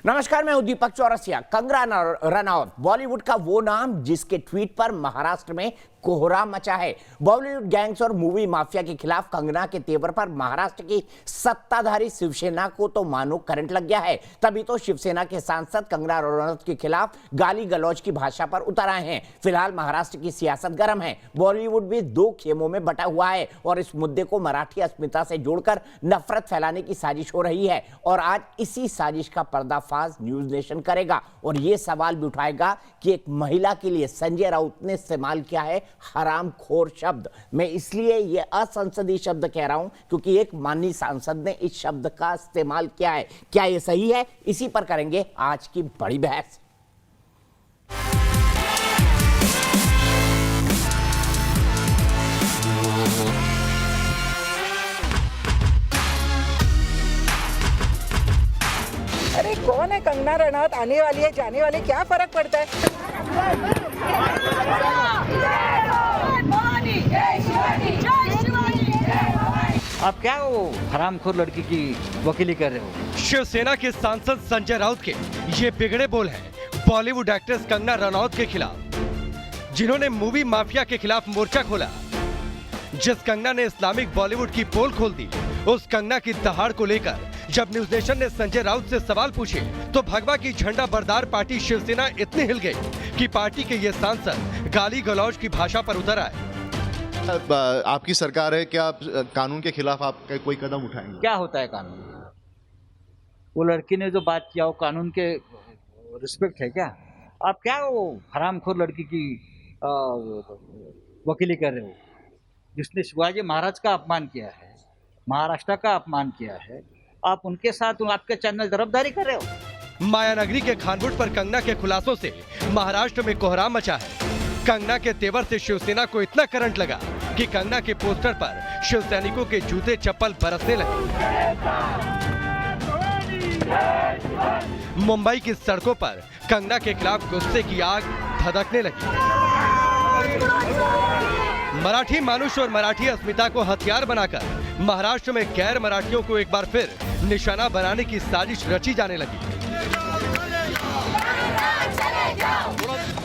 नमस्कार, मैं हूं दीपक चौरसिया। कंगना रनौत बॉलीवुड का वो नाम जिसके ट्वीट पर महाराष्ट्र में कोहराम मचा है। बॉलीवुड गैंग्स और मूवी माफिया के खिलाफ कंगना के तेवर पर महाराष्ट्र की सत्ताधारी शिवसेना को तो मानो करंट लग गया है। तभी तो शिवसेना के सांसद कंगना रनौत के खिलाफ गाली गलौज की भाषा पर उतर आए हैं। फिलहाल महाराष्ट्र की सियासत गर्म है। बॉलीवुड भी दो खेमों में बटा हुआ है और इस मुद्दे को मराठी अस्मिता से जोड़कर नफरत फैलाने की साजिश हो रही है। और आज इसी साजिश का पर्दाफाश न्यूज नेशन करेगा और यह सवाल भी उठाएगा कि एक महिला के लिए संजय राउत ने इस्तेमाल किया है हरामखोर शब्द। मैं इसलिए यह असंसदीय शब्द कह रहा हूं क्योंकि एक माननीय सांसद ने इस शब्द का इस्तेमाल किया है। क्या यह सही है? इसी पर करेंगे आज की बड़ी बहस। अरे कौन है कंगना रनौत? आने वाली है, जाने वाली, क्या फर्क पड़ता है? आप क्या वो हरामखोर लड़की की वकीली कर रहे हो? शिवसेना के सांसद संजय राउत के ये बिगड़े बोल हैं बॉलीवुड एक्ट्रेस कंगना रनौत के खिलाफ, जिन्होंने मूवी माफिया के खिलाफ मोर्चा खोला। जिस कंगना ने इस्लामिक बॉलीवुड की पोल खोल दी, उस कंगना की दहाड़ को लेकर जब न्यूज नेशन ने संजय राउत से सवाल पूछे तो भगवा की झंडा बरदार पार्टी शिवसेना इतनी हिल गई कि पार्टी के ये सांसद गाली गलौज की भाषा पर उतर आए। आपकी सरकार है, क्या आप कानून के खिलाफ आप कोई कदम उठाएंगे? क्या होता है कानून? वो लड़की ने जो बात किया वो कानून के रिस्पेक्ट है क्या? आप क्या वो हरामखोर लड़की की वकीली कर रहे हो, जिसने शिवाजी महाराज का अपमान किया है, महाराष्ट्र का अपमान किया है? आप उनके साथ आपके चैनल तरफदारी कर रहे हो। मायानगरी के खानपुट पर कंगना के खुलासों से महाराष्ट्र में कोहराम मचा है। कंगना के तेवर से शिवसेना को इतना करंट लगा कि कंगना के पोस्टर पर शिव सैनिकों के जूते चप्पल बरसने लगे। मुंबई की सड़कों पर कंगना के खिलाफ गुस्से की आग धधकने लगी। मराठी मानुष और मराठी अस्मिता को हथियार बनाकर महाराष्ट्र में गैर मराठियों को एक बार फिर निशाना बनाने की साजिश रची जाने लगी।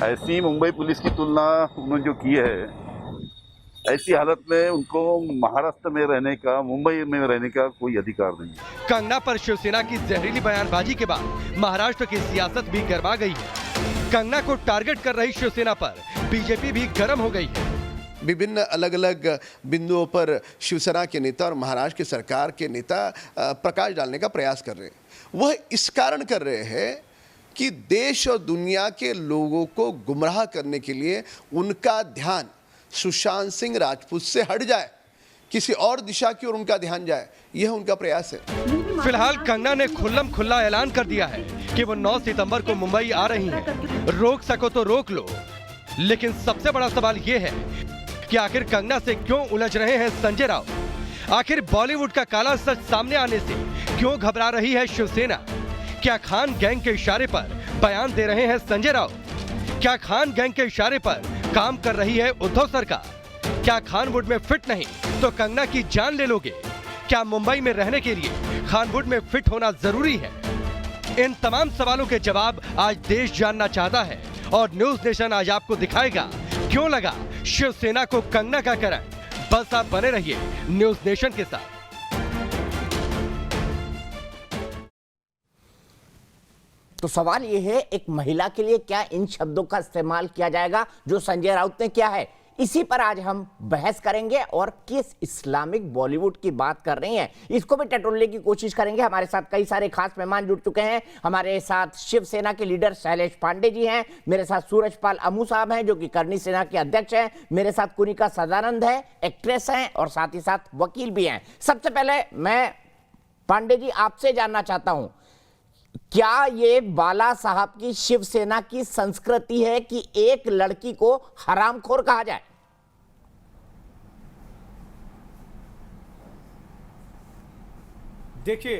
ऐसी मुंबई पुलिस की तुलना उन्होंने जो की है, ऐसी हालत में उनको महाराष्ट्र में रहने का, मुंबई में रहने का कोई अधिकार नहीं है। कंगना पर शिवसेना की जहरीली बयानबाजी के बाद महाराष्ट्र की सियासत भी गरमा गई है। कंगना को टारगेट कर रही शिवसेना पर बीजेपी भी गर्म हो गई है। विभिन्न अलग अलग बिंदुओं पर शिवसेना के नेता और महाराष्ट्र की सरकार के नेता प्रकाश डालने का प्रयास कर रहे हैं। वह इस कारण कर रहे हैं कि देश और दुनिया के लोगों को गुमराह करने के लिए उनका ध्यान सुशांत सिंह राजपूत से हट जाए, किसी और दिशा की ओर उनका ध्यान जाए, यह उनका प्रयास है। फिलहाल कंगना ने खुल्लम खुल्ला ऐलान कर दिया है कि वो 9 सितंबर को मुंबई आ रही हैं। रोक सको तो रोक लो, लेकिन सबसे बड़ा सवाल ये है कि आखिर कंगना से क्यों उलझ रहे हैं संजय राउत? आखिर बॉलीवुड का काला सच सामने आने से क्यों घबरा रही है शिवसेना? क्या खान गैंग के इशारे पर बयान दे रहे हैं संजय राउत? क्या खान गैंग के इशारे पर काम कर रही है उद्धव सरकार? क्या खानवुड में फिट नहीं तो कंगना की जान ले लोगे? क्या मुंबई में रहने के लिए खानवुड में फिट होना जरूरी है? इन तमाम सवालों के जवाब आज देश जानना चाहता है और न्यूज नेशन आज आपको दिखाएगा क्यों लगा शिवसेना को कंगना का करंट। बस आप बने रहिए न्यूज नेशन के साथ। तो सवाल यह है, एक महिला के लिए क्या इन शब्दों का इस्तेमाल किया जाएगा जो संजय राउत ने किया है? इसी पर आज हम बहस करेंगे और किस इस्लामिक बॉलीवुड की बात कर रहे हैं इसको भी टटोलने की कोशिश करेंगे। हमारे साथ कई सारे खास मेहमान जुड़ चुके हैं। हमारे साथ शिवसेना के लीडर शैलेश पांडे जी हैं, मेरे साथ सूरजपाल अमू साहब हैं जो कि करनी सेना के अध्यक्ष हैं, मेरे साथ कुनिका सदानंद है, एक्ट्रेस हैं और साथ ही साथ वकील भी हैं। सबसे पहले मैं पांडे जी आपसे जानना चाहता हूं, क्या ये बाला साहब की शिवसेना की संस्कृति है कि एक लड़की को हरामखोर कहा जाए? देखिए,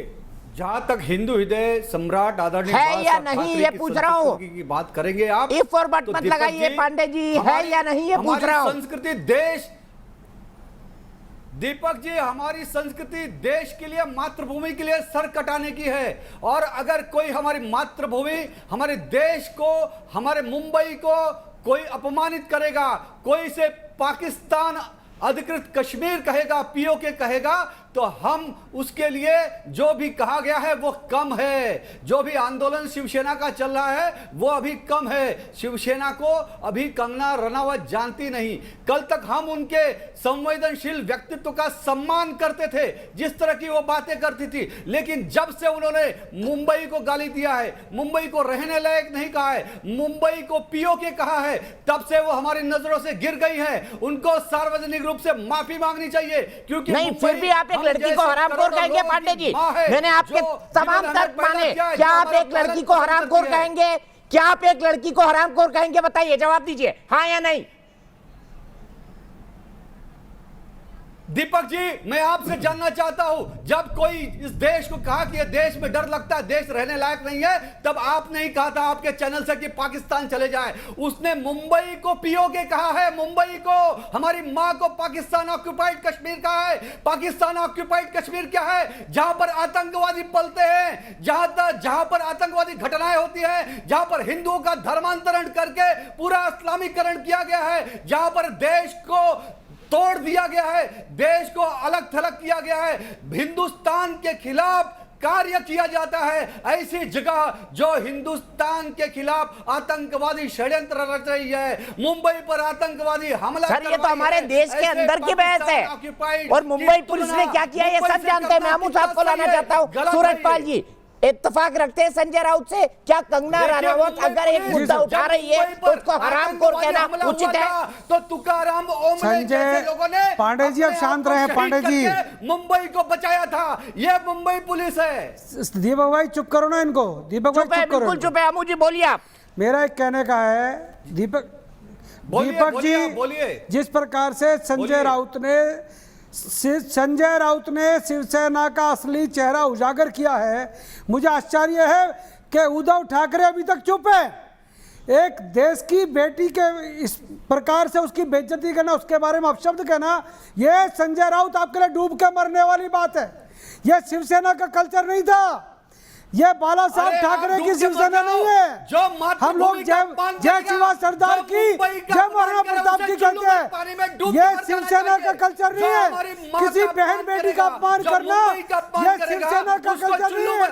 जहां तक हिंदू हृदय सम्राट आदरणीय है या नहीं ये पूछ रहा हूं की बात करेंगे आप, इफ और बट मत लगाइए पांडे जी, है या नहीं ये पूछ रहा हूं। संस्कृति दीपक जी, हमारी संस्कृति देश के लिए, मातृभूमि के लिए सर कटाने की है। और अगर कोई हमारी मातृभूमि, हमारे देश को, हमारे मुंबई को कोई अपमानित करेगा, कोई इसे पाकिस्तान अधिकृत कश्मीर कहेगा, पीओके कहेगा, तो हम उसके लिए जो भी कहा गया है वो कम है। जो भी आंदोलन शिवसेना का चल रहा है वो अभी कम है। शिवसेना को अभी कंगना रनावत जानती नहीं। कल तक हम उनके संवेदनशील व्यक्तित्व का सम्मान करते थे, जिस तरह की वो बातें करती थी, लेकिन जब से उन्होंने मुंबई को गाली दिया है, मुंबई को रहने लायक नहीं कहा है, मुंबई को पीओके कहा है, तब से वो हमारी नजरों से गिर गई है। उनको सार्वजनिक रूप से माफी मांगनी चाहिए, क्योंकि नहीं, फिर भी आप एक लड़की को हरामखोर कहेंगे पांडे जी? मैंने आपके तमाम तर्क माने, क्या आप एक लड़की को हरामखोर कहेंगे? क्या आप एक लड़की को हरामखोर कहेंगे? बताइए, जवाब दीजिए, हाँ या नहीं। दीपक जी, मैं आपसे जानना चाहता हूं, जब कोई इस देश को कहा कि ये देश में डर लगता है, देश रहने लायक नहीं है, तब आपने ही कहा था आपके चैनल से कि पाकिस्तान चले जाए। उसने मुंबई को पीओके कहा है, मुंबई को, हमारी मां को पाकिस्तान ऑक्युपाइड कश्मीर कहा है। पाकिस्तान ऑक्युपाइड कश्मीर क्या है? जहां पर आतंकवादी पलते हैं, जहां पर आतंकवादी घटनाएं होती है, जहां पर हिंदुओं का धर्मांतरण करके पूरा इस्लामीकरण किया गया है, जहां पर देश को तोड़ दिया गया है, देश को अलग थलग किया गया है, हिंदुस्तान के खिलाफ कार्य किया जाता है। ऐसी जगह जो हिंदुस्तान के खिलाफ आतंकवादी षड्यंत्र रच रही है, मुंबई पर आतंकवादी हमला। सर, ये तो हमारे देश के अंदर की बहस है, और मुंबई पुलिस ने क्या किया ये सब जानते हैं। महमूद साहब को लाना चाहता हूँ। सूरजपाल जी, इत्तेफाक रखते हैं संजय राउत से? क्या कंगना रनावत अगर एक मुद्दा उठा रही है तो उसको हरामखोर कहना उचित है? तो तुकाराम ओमले जैसे लोगों ने, पांडे जी अब शांत रहे। पांडे जी, मुंबई को बचाया था, ये मुंबई पुलिस है। दीपक भाई चुप करो ना इनको। दीपक भाई चुप करो, बिल्कुल चुप है। अमू जी बोलिए आप। मेरा एक कहने का है, दीपक जी, जिस प्रकार से संजय राउत ने शिवसेना का असली चेहरा उजागर किया है, मुझे आश्चर्य है कि उद्धव ठाकरे अभी तक चुप है। एक देश की बेटी के इस प्रकार से उसकी बेइज्जती करना, उसके बारे में अपशब्द कहना, यह संजय राउत आपके लिए डूब के मरने वाली बात है। यह शिवसेना का कल्चर नहीं था, ये बाला साहब ठाकरे की शिवसेना नहीं है। जो हम लोग जय शिवा सरदार की, जय महाराणा प्रताप की कहते हैं। ये शिवसेना का कल्चर नहीं है। किसी बहन बेटी का अपमान करना ये शिवसेना का कल्चर नहीं है।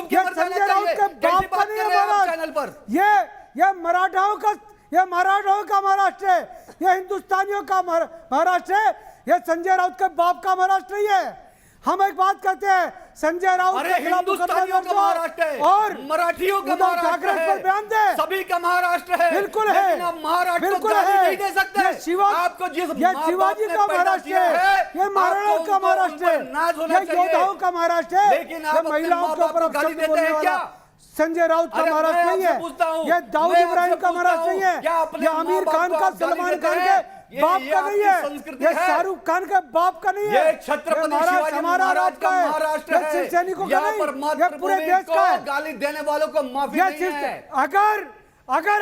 ये संजय राउत के बाप का नहीं है महाराष्ट्र। ये मराठाओं का महाराष्ट्र है, ये हिंदुस्तानियों का महाराष्ट्र है। ये संजय राउत के बाप का महाराष्ट्र नहीं है। हम एक बात करते हैं, संजय राउत के खिलाफ हिंदुस्तानियों का महाराष्ट्र है और मराठियों का महाराष्ट्र है, पर बयान दे, सभी का महाराष्ट्र है। बिल्कुल है, महाराष्ट्र बिल्कुल है। नहीं दे सकते। ये शिवाजी का महाराष्ट्र है, ये महाराणाओं का महाराष्ट्र है, ये योद्धाओं का महाराष्ट्र है। लेकिन आप महिलाओं के ऊपर गाली देते हैं क्या? संजय राउत का महाराष्ट्र नहीं है, ये दाऊद इब्राहिम का महाराष्ट्र नहीं है, ये आमिर खान का, सलमान खान के बाप का नहीं है, ये शाहरुख खान के बाप का नहीं है। ये छत्रपति शिवाजी महाराज का महाराष्ट्र है, सैनिकों का नहीं, ये पूरे देश का है। गाली देने वालों को माफी नहीं है। अगर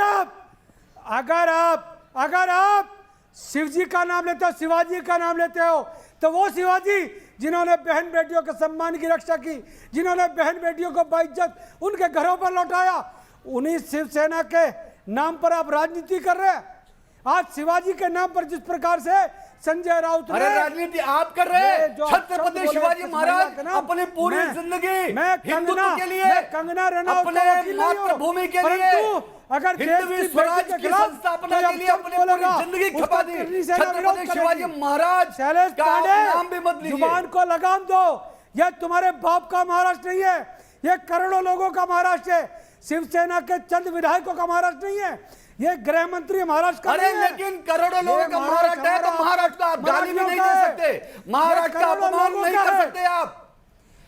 आप शिवजी का नाम लेते हो, शिवाजी का नाम लेते हो, तो वो शिवाजी जिन्होंने बहन बेटियों के सम्मान की रक्षा की, जिन्होंने बहन बेटियों को बाइज्जत उनके घरों पर लौटाया, उन्हीं शिवसेना के नाम पर आप राजनीति कर रहे हैं। आज शिवाजी के नाम पर जिस प्रकार से संजय राउत ने राजनीति आप कर रहे हैं। छत्रपति शिवाजी महाराज अपनी पूरी जिंदगी हिंदुत्व के लिए, कंगना रनावत अपने मातृभूमि के लिए, अगर हिंदवी स्वराज की संस्थापना के लिए अपनी पूरी जिंदगी खपा दी। छत्रपति शिवाजी महाराज का नाम भी मत लीजिए। जुबान को लगाम दो। यह तुम्हारे बाप का महाराष्ट्र नहीं है, यह करोड़ों लोगों का महाराष्ट्र है। शिवसेना के चंद विधायकों का महाराष्ट्र नहीं है, ये गृह मंत्री महाराष्ट्र का नहीं है। लेकिन करोड़ों लोगों का महाराष्ट्र है, तो महाराष्ट्र का आप गाली भी नहीं दे सकते, महाराष्ट्र का अपमान नहीं कर सकते आप।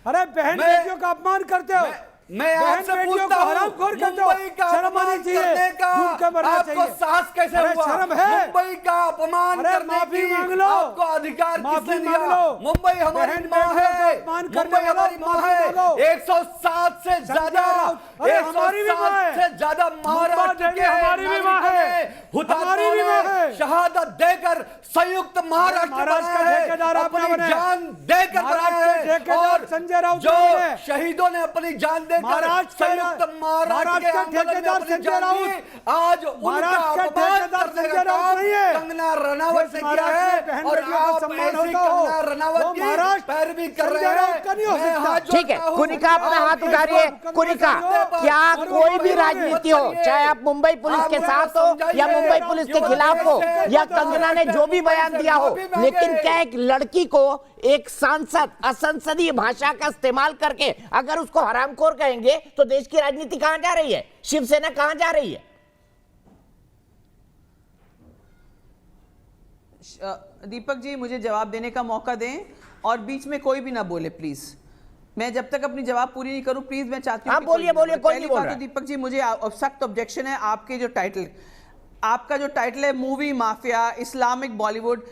अरे बहन बेटियों का अपमान करते हो, मैं आपसे पूछता हूं, मुंबई का अपमान करने का आपको साहस कैसे हुआ? शर्म है। मुंबई का अपमान करने की आपको अधिकार किसने दिया? मुंबई हमारी मां है, मुंबई हमारी मां है। 107 से ज्यादा हमारी भी मां है। से ज्यादा महाराष्ट्र के हमारी भी मां है। हमारी भी मां है। शहादत देकर संयुक्त महाराष्ट्र महाराष्ट्र का ठेकेदार अपनी आपने बने। जान देकर महाराष्ट्र के ठेकेदार संजय राउत जो बने। शहीदों ने अपनी जान देकर महाराष्ट्र संयुक्त महाराष्ट्र के ठेकेदार संजय राउत आज महाराष्ट्र के ठेकेदार संजय राउत नहीं है। कंगना रनावत से किया है और आप ऐसी कंगना रनावत की पैरवी कर रहे हैं। ठीक है, कुनिका अपना हाथ उठा रही है। कुनिका, क्या कोई भी राजनीति हो, चाहे आप मुंबई पुलिस के साथ हो या मुंबई पुलिस के खिलाफ हो या कंगना ने जो भी बयान दिया हो, लेकिन क्या एक लड़की को एक सांसद असंसदीय भाषा का इस्तेमाल करके अगर उसको हरामखोर कहेंगे तो देश की राजनीति कहां जा रही है, शिवसेना कहां जा रही है? दीपक जी मुझे जवाब देने का मौका दें और बीच में कोई भी ना बोले प्लीज। मैं जब तक अपनी जवाब पूरी नहीं करूं प्लीज, मैं चाहती हूं आप बोलिए बोलिए, कोई नहीं बोल रहा। दीपक जी मुझे सख्त ऑब्जेक्शन है आपके जो टाइटल, आपका जो टाइटल है मूवी माफिया इस्लामिक बॉलीवुड,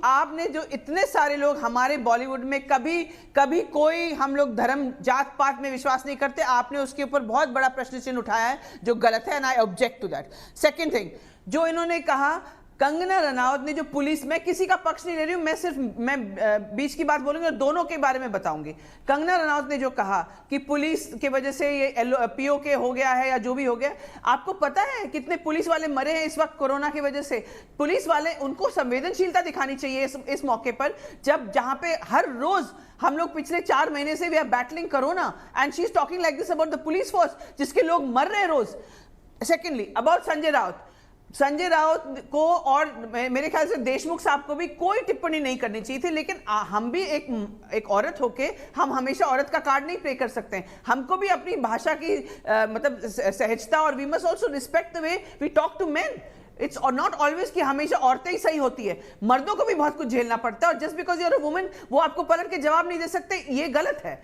आपने जो इतने सारे लोग हमारे बॉलीवुड में कभी कोई हम लोग धर्म जात पात में विश्वास नहीं करते, आपने उसके ऊपर बहुत बड़ा प्रश्न चिन्ह उठाया है जो गलत है and I object to that. Second thing, जो इन्होंने कहा कंगना रनावत ने जो पुलिस, मैं किसी का पक्ष नहीं ले रही हूं, मैं बीच की बात बोलूंगी और दोनों के बारे में बताऊंगी। कंगना रनावत ने जो कहा कि पुलिस के वजह से ये पीओके हो गया है या जो भी हो गया, आपको पता है कितने पुलिस वाले मरे हैं इस वक्त कोरोना की वजह से? पुलिस वाले, उनको संवेदनशीलता दिखानी चाहिए इस मौके पर, जब जहां पे हर रोज हम लोग पिछले 4 महीने से we are battling corona and she is talking like this about the police force जिसके लोग मर रहे हैं रोज। सेकेंडली अबाउट संजय राउत को और मेरे ख्याल से देशमुख साहब को भी कोई टिप्पणी नहीं करनी चाहिए थी, लेकिन हम भी एक औरत होके हम हमेशा औरत का कार्ड नहीं प्ले कर सकते हैं। हमको भी अपनी भाषा की मतलब सहजता और we must also respect the way we talk to men. It's not always कि हमेशा औरतें ही सही होती है, मर्दों को भी बहुत कुछ झेलना पड़ता है और just because you are a woman वो आपको पलट के जवाब नहीं दे सकते, ये गलत है।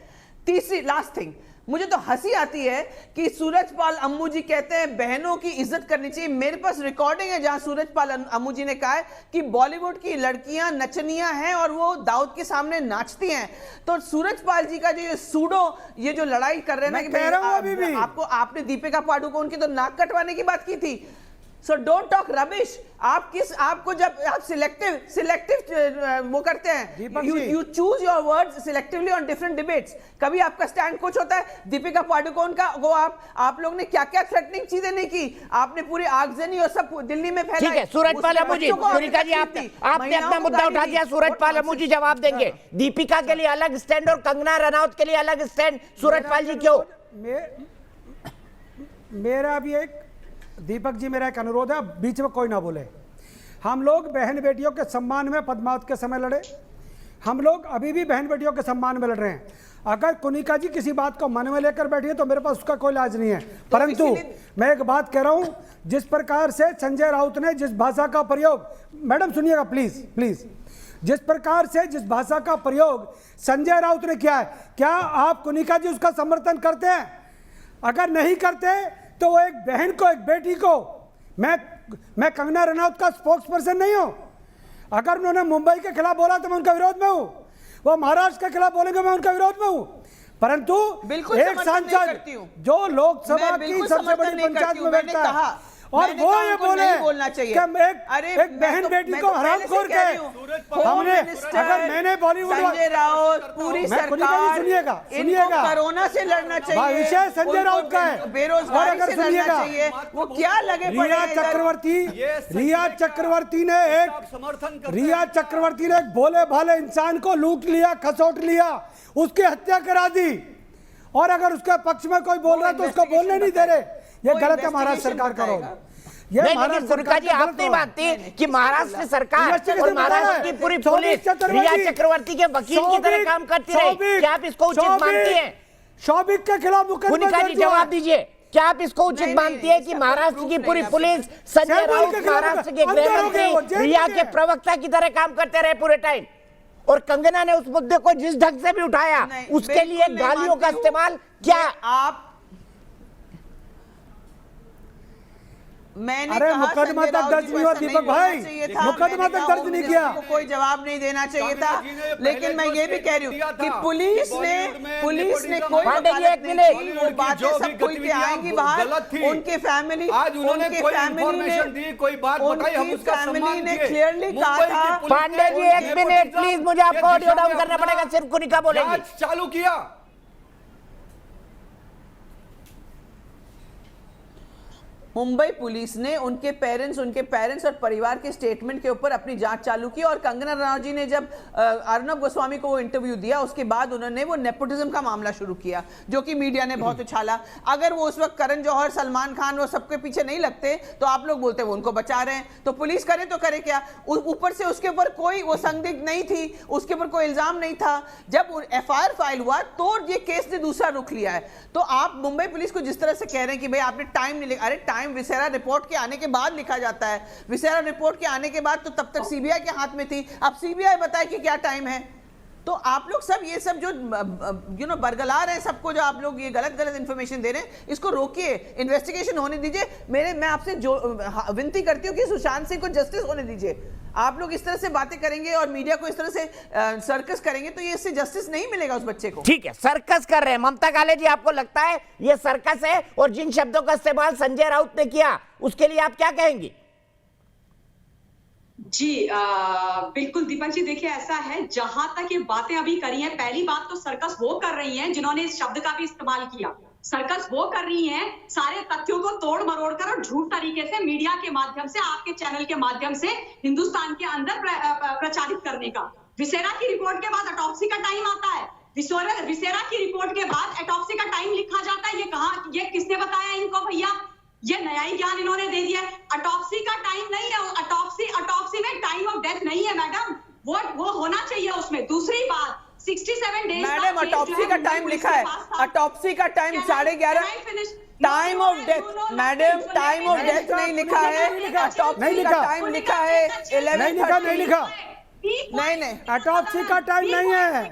तीसरी लास्ट थिंग, मुझे तो हंसी आती है कि सूरजपाल अम्मू जी कहते हैं बहनों की इज्जत करनी चाहिए। मेरे पास रिकॉर्डिंग है जहां सूरजपाल अम्मू जी ने कहा है कि बॉलीवुड की लड़कियां नचनियां हैं और वो दाऊद के सामने नाचती हैं। तो सूरजपाल जी का ये जो लड़ाई कर रहे हैं ना, आपको आपने दीपिका पादुकोण की तो नाक कटवाने की बात की थी। So don't talk rubbish. आपको जब आप सिलेक्टिव वो करते हैं, you choose your words selectively on different debates. कभी आपका स्टैंड कुछ होता है, दीपिका पादुकोण का वो आप लोग ने क्या क्या थ्रेटनिंग चीजें नहीं की, आपने पूरी आगजनी और सब दिल्ली में फैलाई। ठीक है, सूरजपाल अम्मू जी, कुनिका जी आपने अपना मुद्दा उठा दिया, सूरजपाल अम्मू जी जवाब देंगे। दीपिका के लिए अलग स्टैंड और कंगना रनावत के लिए अलग स्टैंड, सूरजपाल जी क्यों? मेरा भी एक दीपक जी मेरा एक अनुरोध है, बीच में कोई ना बोले। हम लोग बहन बेटियों के सम्मान में पद्मावत के समय लड़े, हम लोग अभी भी बहन बेटियों के सम्मान में लड़ रहे हैं। अगर कुनिका जी किसी बात को मन में लेकर बैठी है तो मेरे पास उसका कोई इलाज नहीं है, परंतु मैं एक बात कह रहा हूं, जिस प्रकार से संजय राउत ने जिस भाषा का प्रयोग, मैडम सुनिएगा प्लीज, जिस प्रकार से जिस भाषा का प्रयोग संजय राउत ने किया है, क्या आप कुनिका जी उसका समर्थन करते हैं? अगर नहीं करते तो वो एक बहन को, एक बेटी को, मैं कंगना रनावत का स्पोक्स पर्सन नहीं हूं। अगर उन्होंने मुंबई के खिलाफ बोला तो मैं उनका विरोध में हूं, वो महाराष्ट्र के खिलाफ बोलेंगे मैं उनका विरोध में हूं, परंतु एक सांसद जो लोकसभा की सबसे बड़ी पंचायत में बैठता है और वो ये बोले कि एक बहन बेटी को हरामखोर कहे, हमने अगर मैंने बॉलीवुड संजय राउत पूरी सरकार सुनिएगा कोरोना से लड़ना चाहिए, विषय संजय राउत का है, बेरोजगारी से लड़ना चाहिए, वो क्या लगे रिया चक्रवर्ती ने एक भोले भाले इंसान को लूट लिया, खसोट लिया, उसकी हत्या करा दी, और अगर उसके पक्ष में कोई बोल रहा है तो उसको बोलने नहीं दे रहे। ये गलत है महाराष्ट्र सरकार का रोल। लेकिन कुनिका जी आप नहीं मानती कि महाराष्ट्र सरकार और महाराष्ट्र की पूरी पुलिस रिया चक्रवर्ती के वकील की तरह काम करती रही, क्या आप इसको उचित मानती हैं? शौबिक के खिलाफ कुनिका जी जवाब दीजिए, क्या आप इसको उचित मानती है कि महाराष्ट्र की पूरी पुलिस संजय राउत महाराष्ट्र के गृह मंत्री रिया के प्रवक्ता की तरह काम करते रहे पूरे टाइम, और कंगना ने उस मुद्दे को जिस ढंग से भी उठाया उसके लिए गालियों का इस्तेमाल, क्या आप मैंने अरे कहा मुकदमा संजय तक राउत दर्ज जी नहीं को हुआ ऐसा नहीं दीपक बोलना भाई, चाहिए था। मुकदमा मैंने तक कहा दर्ज नहीं उन्हें किया। उसको कोई जवाब नहीं देना चाहिए था। कांगड़ा जी ने लेकिन मैं पहले ये भी कह रही हूँ दिया कि था पुलिस कि बॉलीवुड में ने कोई पांडे जी, वकालत एक नहीं मिनट। की, वो बातें जो भी सब खुल के गतिविधियां आएंगी बाहर। गलत थी, उनके फैमिली, आज उन्होंने कोई इंफॉर्मेशन दी, कोई बात बताई, हम उसका सम्मान ने किए। क्लियरली कहा मुंबई की था। पुलिस ने पांडे जी, एक उनके मिनट नेपोटिज्म प्लीज, मुझे आपको के ऑडियो दिशा डाउन में करना अपना पड़ेगा, सिर्फ कुनिका बोलेंगे। जांच चालू किया। मुंबई पुलिस ने उनके पेरेंट्स और परिवार के स्टेटमेंट के ऊपर अपनी जांच चालू की। और कंगना रनौत जी ने जब अर्नब गोस्वामी को वो इंटरव्यू दिया, उसके बाद उन्होंने वो नेपोटिज्म का मामला शुरू किया, जो कि मीडिया ने बहुत उछाला। अगर वो उस वक्त करण जौहर, सलमान खान, वो सबके पीछे नहीं लगते तो आप लोग बोलते वो उनको बचा रहे हैं। तो पुलिस करे तो करे क्या? ऊपर से उसके ऊपर कोई वो संदिग्ध नहीं थी, उसके ऊपर कोई इल्जाम नहीं था। जब एफआईआर फाइल हुआ तो ये केस ने दूसरा रुख लिया है। तो आप मुंबई पुलिस को जिस तरह से कह रहे हैं कि भाई आपने टाइम नहीं लिखा, अरे टाइम विसेरा रिपोर्ट के आने के बाद लिखा जाता है। विसेरा रिपोर्ट के आने के बाद तो तब तक सीबीआई के हाथ में थी। अब सीबीआई बताए कि क्या टाइम है। तो आप लोग सब ये सब जो बरगला रहे हैं सबको, जो आप लोग ये गलत इंफॉर्मेशन दे रहे हैं, इसको रोकिए, इन्वेस्टिगेशन होने दीजिए। मैं आपसे जो विनती करती हूँ कि सुशांत सिंह को जस्टिस होने दीजिए। आप लोग इस तरह से बातें करेंगे और मीडिया को इस तरह से सर्कस करेंगे तो ये इससे जस्टिस नहीं मिलेगा उस बच्चे को। ठीक है, सर्कस कर रहे हैं। ममता काले जी, आपको लगता है ये सर्कस है? और जिन शब्दों का इस्तेमाल संजय राउत ने किया उसके लिए आप क्या कहेंगी? जी बिल्कुल दीपक जी, देखिए ऐसा है, जहां तक ये बातें अभी करी हैं, पहली बात तो सर्कस वो कर रही हैं जिन्होंने इस शब्द का भी इस्तेमाल किया। सर्कस वो कर रही हैं सारे तथ्यों को तोड़ मरोड़ कर और झूठ तरीके से मीडिया के माध्यम से, आपके चैनल के माध्यम से हिंदुस्तान के अंदर प्रचारित करने का। विसेरा की रिपोर्ट के बाद ऑटोप्सी का टाइम आता है, विसेरा की रिपोर्ट के बाद ऑटोप्सी का टाइम लिखा जाता है। ये कहां, ये किसने बताया इनको भैया? ये नया ही ज्ञान इन्होंने दे दिया है। ऑटोप्सी का टाइम नहीं है, ऑटोप्सी में टाइम ऑफ डेथ नहीं है मैडम, वो होना चाहिए उसमें। दूसरी बात, 67 डेज मैडम ऑटोप्सी का टाइम लिखा है, ऑटोप्सी का time 11:30 time of death. Madam time of death नहीं लिखा है, ऑटोप्सी का टाइम लिखा है 11:30। नहीं लिखा, नहीं ऑटोप्सी का टाइम नहीं है।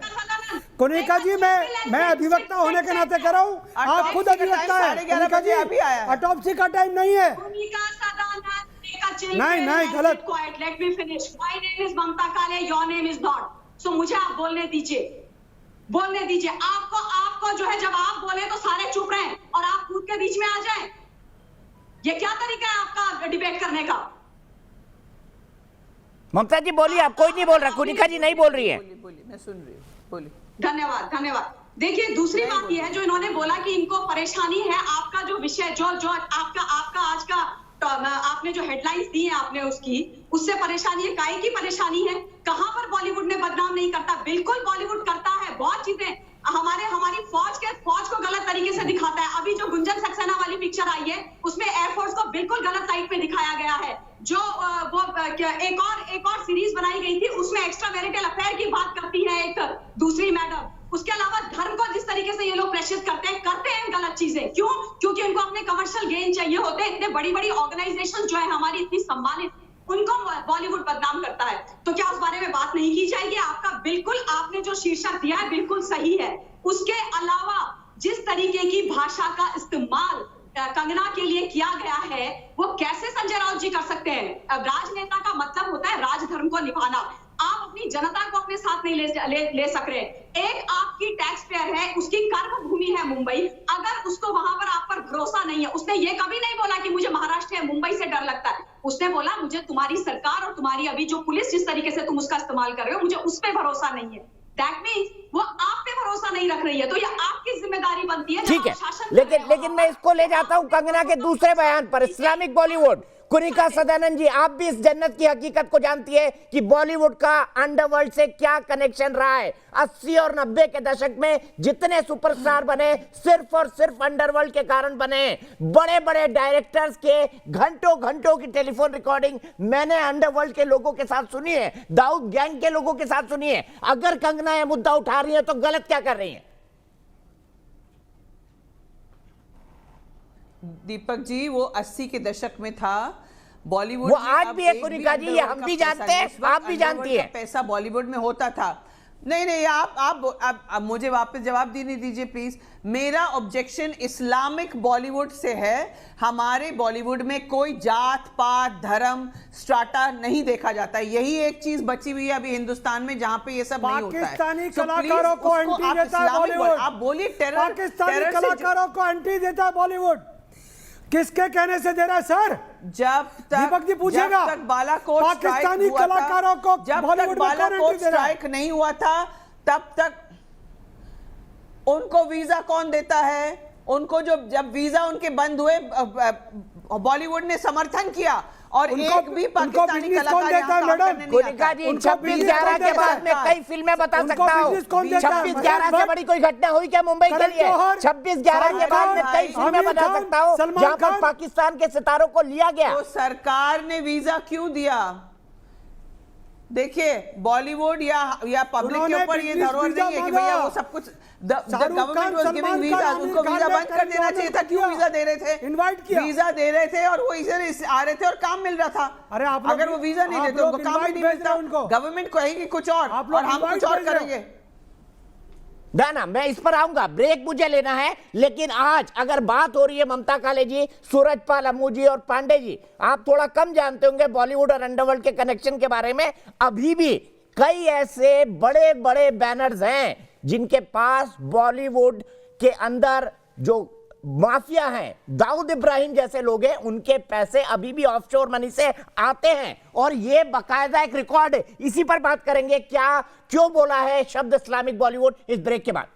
कुनिका जी, मैं अधिवक्ता होने के नाते कर रहा हूँ, आप खुद अधिवक्ता है। कुनिका जी, ऑटोप्सी का टाइम नहीं है। नहीं गलत। Let me finish. My name is ममता काले, your name is not. So मुझे आप बोलने दीजिए। आपको जो है, जब आप बोले तो सारे चुप रहे और आप खुद के बीच में आ जाएं। ये क्या तरीका है आपका डिबेट करने का? ममता जी बोलिए, आप कोई नहीं बोल रहा, कुनिका जी नहीं बोल रही है। बोलिए, मैं सुन रही हूँ, बोलिए। धन्यवाद। देखिए दूसरी बात यह है, जो इन्होंने बोला कि इनको परेशानी है आपका जो विषय, जो आपका आज का आपने जो हेडलाइंस दी है आपने उससे परेशानी है। काहे की परेशानी है? कहां पर बॉलीवुड ने बदनाम नहीं करता? बिल्कुल बॉलीवुड करता है, बहुत चीजें। हमारी फौज को गलत तरीके से दिखाता है। अभी जो गुंजन सक्सेना वाली पिक्चर आई है उसमें एयरफोर्स को बिल्कुल गलत लाइट पे दिखाया गया है। जो एक और सीरीज बनाई गई थी उसमें एक्स्ट्रा मैरिटल अफेयर की बात करती है एक दूसरी मैडम। उसके अलावा धर्म को जिस तरीके से ये लोग प्रेषित करते हैं गलत चीजें। क्यों? क्योंकि उनको अपने कमर्शियल गेन चाहिए होते हैं। इतने बड़ी ऑर्गेनाइजेशन जो है हमारी इतनी सम्मानित, उनको बॉलीवुड बदनाम करता है। तो क्या उस बारे में बात नहीं की जाएगी? आपने जो शीर्षक दिया है बिल्कुल सही है। उसके अलावा जिस तरीके की भाषा का इस्तेमाल कंगना के लिए किया गया है वो कैसे संजय राउत जी कर सकते हैं? राजनेता का मतलब होता है राजधर्म को निभाना। आप अपनी जनता को अपने साथ नहीं ले सक रहे। एक आपकी टैक्स पेयर है, उसकी कर्म भूमि है मुंबई, अगर उसको वहां पर आप पर भरोसा नहीं है, उसने ये कभी नहीं बोला कि मुझे महाराष्ट्र या मुंबई से डर लगता है। उसने बोला मुझे तुम्हारी सरकार और तुम्हारी अभी जो पुलिस जिस तरीके से तुम उसका इस्तेमाल कर रहे हो, मुझे उस पर भरोसा नहीं है। दैट मीन्स वो आप पे भरोसा नहीं रख रही है, तो ये आपकी जिम्मेदारी बनती है। ठीक है, लेकिन मैं इसको ले जाता हूं कंगना के दूसरे बयान पर, इस्लामिक बॉलीवुड। कुनिका सदानंद जी, आप भी इस जन्नत की हकीकत को जानती है कि बॉलीवुड का अंडरवर्ल्ड से क्या कनेक्शन रहा है। 80 और 90 के दशक में जितने सुपरस्टार बने सिर्फ और सिर्फ अंडरवर्ल्ड के कारण बने। बड़े बड़े डायरेक्टर्स के घंटों की टेलीफोन रिकॉर्डिंग मैंने अंडरवर्ल्ड के लोगों के साथ सुनी है, दाऊद गैंग के लोगों के साथ सुनी है। अगर कंगना यह मुद्दा उठा रही है तो गलत क्या कर रही है? दीपक जी, वो 80 के दशक में था बॉलीवुड, वो आज भी है कुनिका जी, ये हम भी जानते हैं, आप भी जानती हैं। पैसा बॉलीवुड में होता था। नहीं, आप मुझे वापस जवाब देने दीजिए प्लीज। मेरा ऑब्जेक्शन इस्लामिक बॉलीवुड से है। हमारे बॉलीवुड में कोई जात पात धर्म स्ट्राटा नहीं देखा जाता। यही एक चीज बची हुई है अभी हिंदुस्तान में जहां पे ये सब नहीं होता है। पाकिस्तानी कलाकारों को एंटी देता है बॉलीवुड। आप बोलिए टेरर, पाकिस्तानी कलाकारों को एंटी देता है बॉलीवुड। किसके कहने से दे रहा है सर? जब दीपक जी पूछेगा, जब तक बालाकोट पाकिस्तानी कलाकारों को जब तक बालाकोट स्ट्राइक नहीं हुआ था तब तक उनको वीजा कौन देता है? उनको जब वीजा उनके बंद हुए बॉलीवुड ने समर्थन किया और एक भी पाकिस्तानी कलाकार यहाँ काम करने नहीं आता। जी 26/11 के बाद में कई फिल्में बता सकता हूँ। 26/11 से बड़ी कोई घटना हुई क्या मुंबई के लिए? 26/11 के बाद में कई फिल्में बता सकता हूँ जहाँ पर पाकिस्तान के सितारों को लिया गया। तो सरकार ने वीजा क्यों दिया? देखिए बॉलीवुड या पब्लिक के ऊपर ये धरोहर नहीं है कि भैया वो सब कुछ गवर्नमेंट वाज गिविंग वीजा, उनको वीजा बंद कर देना चाहिए था। क्यों वीजा दे रहे थे? इनवाइट किया, वीजा दे रहे थे और वो इसे आ रहे थे और काम मिल रहा था। अरे अगर वो वीजा नहीं देते उनको काम भी नहीं मिलता। गवर्नमेंट कहेगी कुछ और हम कुछ और करेंगे। ना मैं इस पर आऊंगा, ब्रेक मुझे लेना है। लेकिन आज अगर बात हो रही है ममता काले जी, सूरजपाल अम्मू जी और पांडे जी, आप थोड़ा कम जानते होंगे बॉलीवुड और अंडरवर्ल्ड के कनेक्शन के बारे में। अभी भी कई ऐसे बड़े बड़े बैनर्स हैं जिनके पास बॉलीवुड के अंदर जो माफिया हैं, दाऊद इब्राहिम जैसे लोग हैं, उनके पैसे अभी भी ऑफशोर मनी से आते हैं और ये बाकायदा एक रिकॉर्ड है। इसी पर बात करेंगे, क्या क्यों बोला है शब्द इस्लामिक बॉलीवुड, इस ब्रेक के बाद।